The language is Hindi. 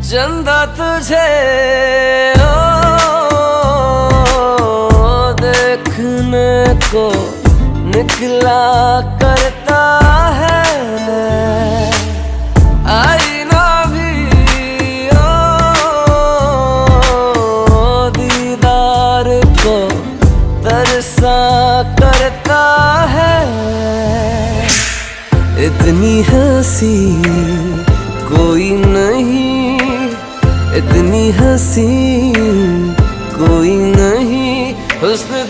चंदा तुझे देखने को निकला करता है, आईना भी दीदार को तरसा करता है। इतनी हंसी कोई नहीं, इतनी हंसी कोई नहीं, हुस्न